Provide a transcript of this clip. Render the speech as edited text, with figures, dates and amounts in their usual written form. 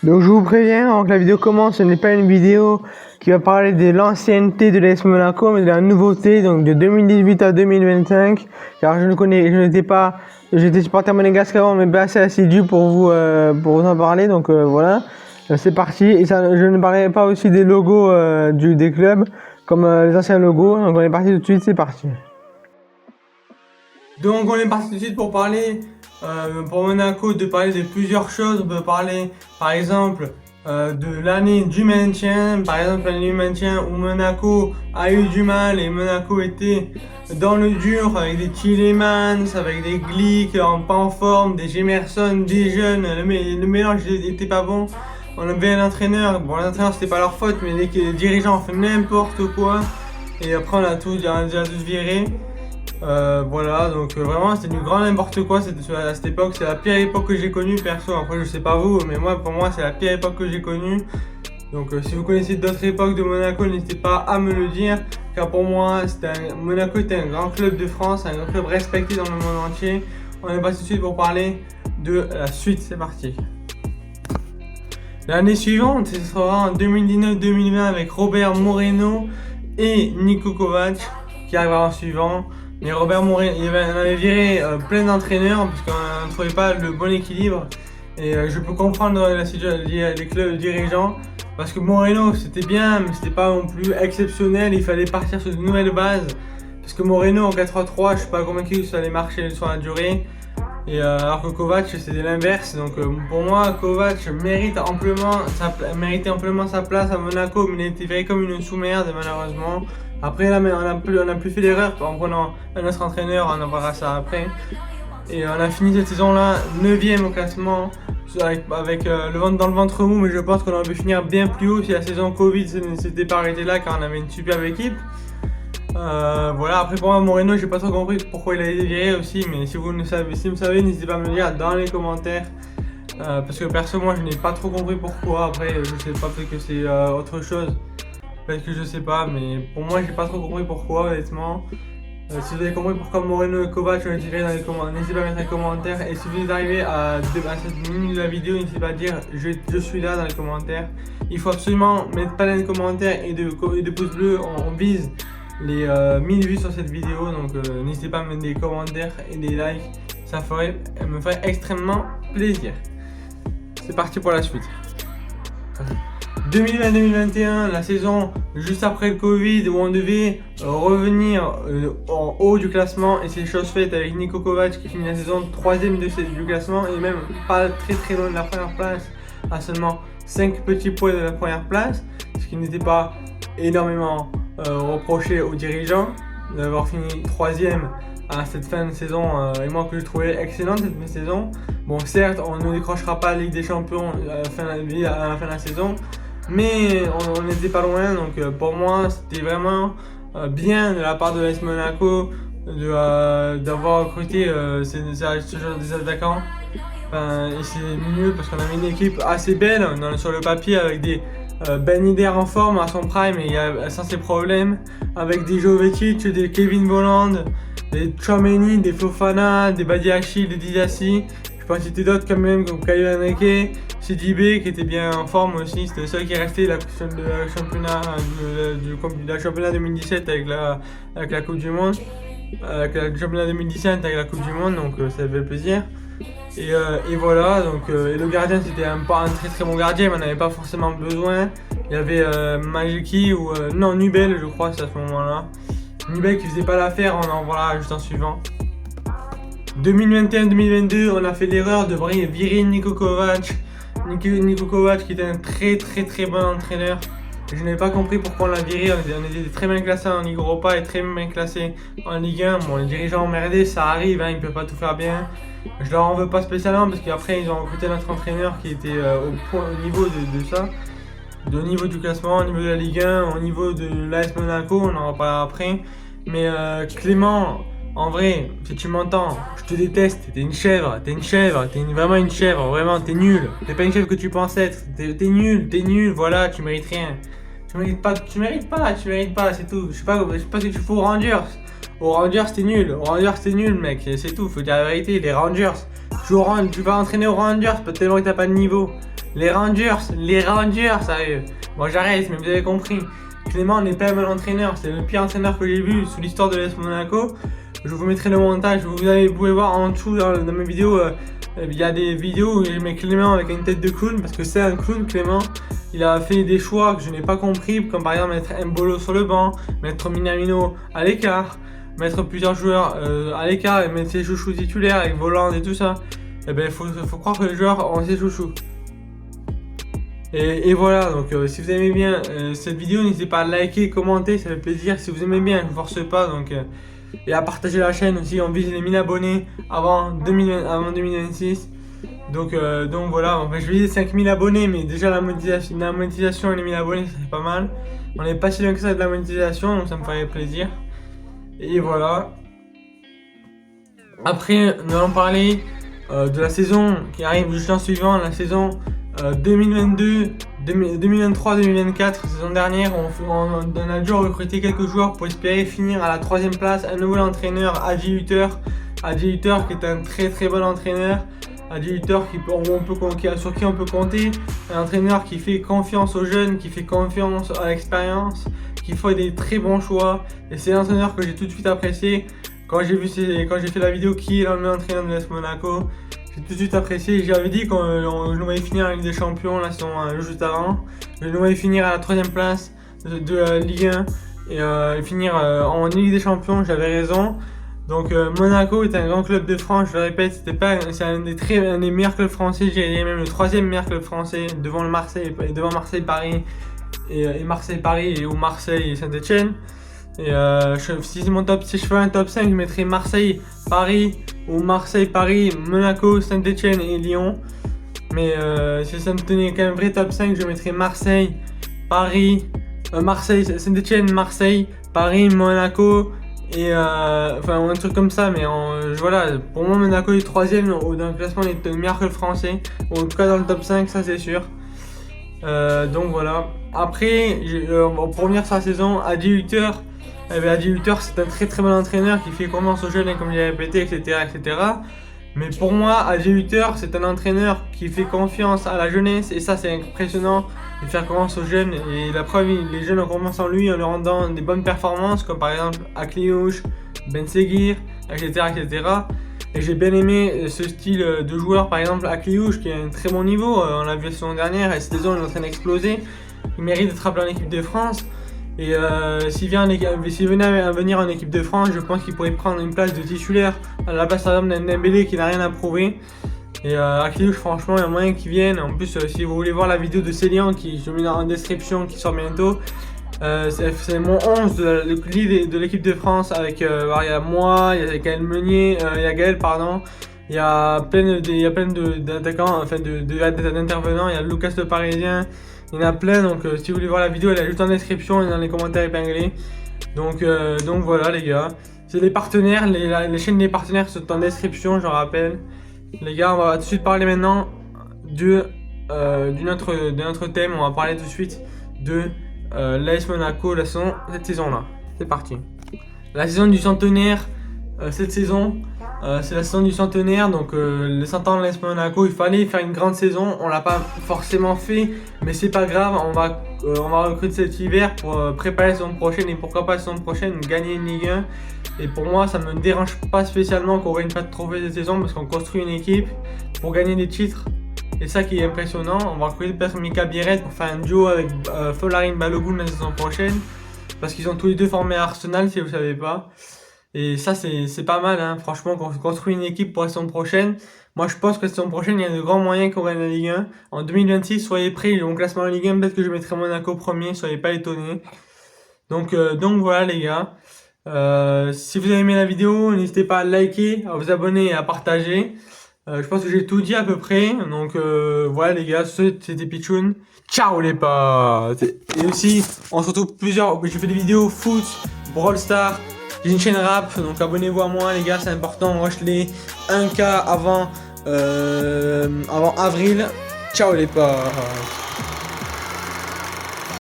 Donc je vous préviens, avant que la vidéo commence, ce n'est pas une vidéo qui va parler de l'ancienneté de l'AS Monaco, mais de la nouveauté, donc de 2018 à 2025. Car j'étais supporter monégasque avant, mais pas assez assidu pour vous en parler. Donc voilà, c'est parti. Et ça, je ne parlerai pas aussi des logos des clubs, comme les anciens logos. Donc on est parti tout de suite, c'est parti. Donc on est parti tout de suite pour parler, pour Monaco, de parler de plusieurs choses. On peut parler par exemple de l'année du maintien, par exemple l'année du maintien où Monaco a eu du mal et Monaco était dans le dur avec des Tielemans, avec des Glick pas en forme, des Gemerson, des jeunes, le mélange n'était pas bon. On avait un entraîneur, bon l'entraîneur c'était pas leur faute, mais les dirigeants ont fait n'importe quoi et après on a déjà tous viré. Voilà, donc vraiment c'était du grand n'importe quoi à cette époque. C'est la pire époque que j'ai connue perso. Après je sais pas vous, mais pour moi c'est la pire époque que j'ai connue. Donc si vous connaissez d'autres époques de Monaco, n'hésitez pas à me le dire, car pour moi Monaco était un grand club de France, un grand club respecté dans le monde entier. On est passé tout de suite pour parler de la suite, c'est parti. L'année suivante, ce sera en 2019-2020 avec Robert Moreno et Niko Kovac qui arrivera en suivant. Mais Robert Moreno, on avait viré plein d'entraîneurs parce qu'on ne trouvait pas le bon équilibre. Et je peux comprendre les clubs dirigeants parce que Moreno c'était bien, mais c'était pas non plus exceptionnel. Il fallait partir sur de nouvelles bases. Parce que Moreno en 4-3-3, je suis pas convaincu que ça allait marcher sur la durée. Et alors que Kovac c'était l'inverse. Donc pour moi, Kovac méritait amplement sa place à Monaco, mais il était viré comme une sous-merde malheureusement. Après là, on a plus fait d'erreur en prenant un autre entraîneur, on en parlera ça après. Et on a fini cette saison-là 9ème au classement, avec le ventre dans le ventre mou, mais je pense qu'on aurait pu finir bien plus haut si la saison Covid ne s'était pas arrêtée là, car on avait une superbe équipe. Voilà, après pour moi Moreno, j'ai pas trop compris pourquoi il a été viré aussi, mais si vous savez, n'hésitez pas à me le dire dans les commentaires. Parce que perso, moi je n'ai pas trop compris pourquoi. Après, je sais pas, peut-être que c'est autre chose. Peut-être que je sais pas, mais pour moi j'ai pas trop compris pourquoi honnêtement. Si vous avez compris pourquoi Moreno et Kovac ont été virés dans les commentaires, n'hésitez pas à mettre un commentaire. Et si vous êtes arrivé à cette minute de la vidéo, n'hésitez pas à dire je suis là dans les commentaires. Il faut absolument mettre pas de commentaires et de pouces bleus, on vise les 1000 vues sur cette vidéo, donc n'hésitez pas à mettre des commentaires et des likes, ça me ferait extrêmement plaisir. C'est parti pour la suite. 2020-2021, la saison juste après le Covid où on devait revenir en haut du classement, et c'est chose faite avec Niko Kovac qui finit la saison 3ème du classement et même pas très loin de la première place, à seulement 5 petits points de la première place, ce qui n'était pas énormément reproché aux dirigeants d'avoir fini 3ème à cette fin de saison, et moi que je trouvais excellente cette saison. Bon, certes on ne décrochera pas la Ligue des Champions à la fin de la saison, mais on n'était pas loin, donc pour moi c'était vraiment bien de la part de l'AS Monaco d'avoir recruté ce genre des attaquants. Et c'est mieux parce qu'on avait une équipe assez belle sur le papier, avec des Ben Yedder en forme à son prime et sans ses problèmes, avec des Jovetic, des Kevin Volland, des Tchouaméni, des Fofana, des Badiachil, des Didassi. Je peux en citer d'autres quand même, comme Kalidou Henrique, Sidibé qui était bien en forme aussi. C'était le seul qui est resté la championnat 2017 avec la Coupe du Monde, avec le championnat 2017 avec la Coupe du Monde, donc ça fait plaisir. Et voilà, donc et le gardien c'était pas un très bon gardien, mais on n'avait pas forcément besoin. Il y avait Majiki ou non, Nubel, je crois, c'est à ce moment-là. Nubel qui faisait pas l'affaire, on en voilà juste en suivant. 2021-2022, on a fait l'erreur de virer Niko Kovac. Niko Kovac qui était un très bon entraîneur. Je n'avais pas compris pourquoi on l'a viré. On était très bien classé en Ligue Europa et très bien classé en Ligue 1. Bon, les dirigeants emmerdés, ça arrive, ils ne peuvent pas tout faire bien. Je leur en veux pas spécialement parce qu'après ils ont recruté notre entraîneur qui était au niveau de ça. Au niveau du classement, au niveau de la Ligue 1, au niveau de l'AS Monaco, on en reparlera après. Mais Clément, en vrai, si tu m'entends, je te déteste, t'es vraiment une chèvre, vraiment, t'es nul. T'es pas une chèvre que tu penses être, t'es nul, voilà, tu mérites rien. Tu mérites pas, c'est tout. Je sais pas ce que tu fais aux Rangers. Aux Rangers t'es nul mec, c'est tout, faut dire la vérité, les Rangers. Tu vas entraîner aux Rangers, pas tellement que t'as pas de niveau. Les Rangers, sérieux. Bon, j'arrête, mais vous avez compris. Clément n'est pas un mal entraîneur, c'est le pire entraîneur que j'ai vu sous l'histoire de l'AS Monaco. Je vous mettrai le montage, vous pouvez voir en dessous dans mes vidéos, il y a des vidéos où je mets Clément avec une tête de clown, parce que c'est un clown Clément. Il a fait des choix que je n'ai pas compris, comme par exemple mettre Mbolo sur le banc, mettre Minamino à l'écart, mettre plusieurs joueurs à l'écart et mettre ses chouchous titulaires avec Voland et tout ça. Et ben faut croire que les joueurs ont ses chouchous. Et voilà, donc si vous aimez bien cette vidéo, n'hésitez pas à liker, commenter, ça fait plaisir. Si vous aimez bien, je ne vous force pas, donc et à partager la chaîne aussi. On vise les 1000 abonnés avant 2026. Donc voilà, enfin, je vise 5000 abonnés, mais déjà la monétisation et les 1000 abonnés, ça fait pas mal. On n'est pas si loin que ça de la monétisation, donc ça me ferait plaisir. Et voilà. Après, nous allons parler de la saison qui arrive juste en suivant, la saison 2023-2024, saison dernière, on a dû recruter quelques joueurs pour espérer finir à la 3ème place. Un nouvel entraîneur, Adi Hutter, qui est un très bon entraîneur. Adi Hutter sur qui on peut compter. Un entraîneur qui fait confiance aux jeunes, qui fait confiance à l'expérience, qui fait des très bons choix. Et c'est un entraîneur que j'ai tout de suite apprécié. Quand j'ai fait la vidéo qui est le nouvel entraîneur de l'AS Monaco, j'ai tout de suite apprécié. J'avais dit qu'on le voyait finir en Ligue des Champions la saison juste avant. Je le voyais finir à la 3ème place de Ligue 1 et finir en Ligue des Champions. J'avais raison. Donc Monaco est un grand club de France. Je le répète, c'est un des meilleurs clubs français. J'ai même le 3ème meilleur club français devant Marseille, Paris et Marseille-Paris et ou Marseille et Saint-Etienne. Et si je fais un top 5, je mettrais Marseille, Paris ou Marseille, Paris, Monaco, Saint-Etienne et Lyon. Mais si ça me tenait qu'un vrai top 5, je mettrais Marseille, Paris, Saint-Etienne, Marseille, Paris, Monaco et enfin un truc comme ça. Mais voilà, pour moi Monaco est 3ème dans le classement des meilleurs clubs français, ou en tout cas dans le top 5, ça c'est sûr. Donc voilà. Après, pour revenir sur la saison, Adi Hutter, c'est un très bon entraîneur qui fait confiance aux jeunes, comme j'ai répété, etc. Mais pour moi, Adi Hutter, c'est un entraîneur qui fait confiance à la jeunesse, et ça c'est impressionnant de faire confiance aux jeunes. Et la preuve, les jeunes ont confiance en lui en leur rendant des bonnes performances, comme par exemple Akliouche, Ben Seguir, etc. Et j'ai bien aimé ce style de joueur, par exemple Akliouche qui a un très bon niveau, on l'a vu la saison dernière, et cette saison il est en train d'exploser. Il mérite d'être appelé en équipe de France. Et s'il venait à venir en équipe de France, je pense qu'il pourrait prendre une place de titulaire à la place par exemple d'un Dembélé qui n'a rien à prouver. Et Akliouche, franchement, il y a moyen qu'il vienne. En plus, si vous voulez voir la vidéo de Célian qui je mets en description, qui sort bientôt, c'est mon 11 de l'équipe de France avec il y a moi, il y a Gaël Meunier, il y a Gaël pardon, il y a plein d'attaquants, enfin d'intervenants, il y a Lucas le Parisien, il y en a plein. Donc si vous voulez voir la vidéo, elle est juste en description et dans les commentaires épinglés. Donc voilà les gars, c'est les partenaires, les chaînes des partenaires sont en description, je rappelle. Les gars, on va tout de suite parler maintenant de notre thème. On va parler tout de suite de l'AS Monaco, cette saison-là. C'est parti. La saison du centenaire, cette saison, c'est la saison du centenaire. Donc les 100 ans de l'AS Monaco, il fallait faire une grande saison. On l'a pas forcément fait, mais c'est pas grave. On va recruter cet hiver pour préparer la saison prochaine, et pourquoi pas la saison prochaine gagner une Ligue 1. Et pour moi, ça me dérange pas spécialement qu'on gagne pas de trophée cette saison, parce qu'on construit une équipe pour gagner des titres. Et ça qui est impressionnant. On va recruter peut-être Mika Biret pour faire un duo avec Folarin Balogun la saison prochaine, parce qu'ils ont tous les deux formé à Arsenal, si vous ne savez pas. Et ça c'est pas mal, hein. Franchement, qu'on construit une équipe pour la saison prochaine. Moi je pense que la saison prochaine, il y a de grands moyens qu'on gagne la Ligue 1. En 2026, soyez prêts, mon classement en Ligue 1, peut-être que je mettrai Monaco premier, soyez pas étonnés. Donc voilà les gars. Si vous avez aimé la vidéo, n'hésitez pas à liker, à vous abonner et à partager. Je pense que j'ai tout dit à peu près. Donc voilà les gars, c'était Pichoun. Ciao les potes. Et aussi, on se retrouve je fais des vidéos foot, Brawl Stars. J'ai une chaîne rap, donc abonnez-vous à moi les gars, c'est important. On rush les 1K avant avril. Ciao les potes.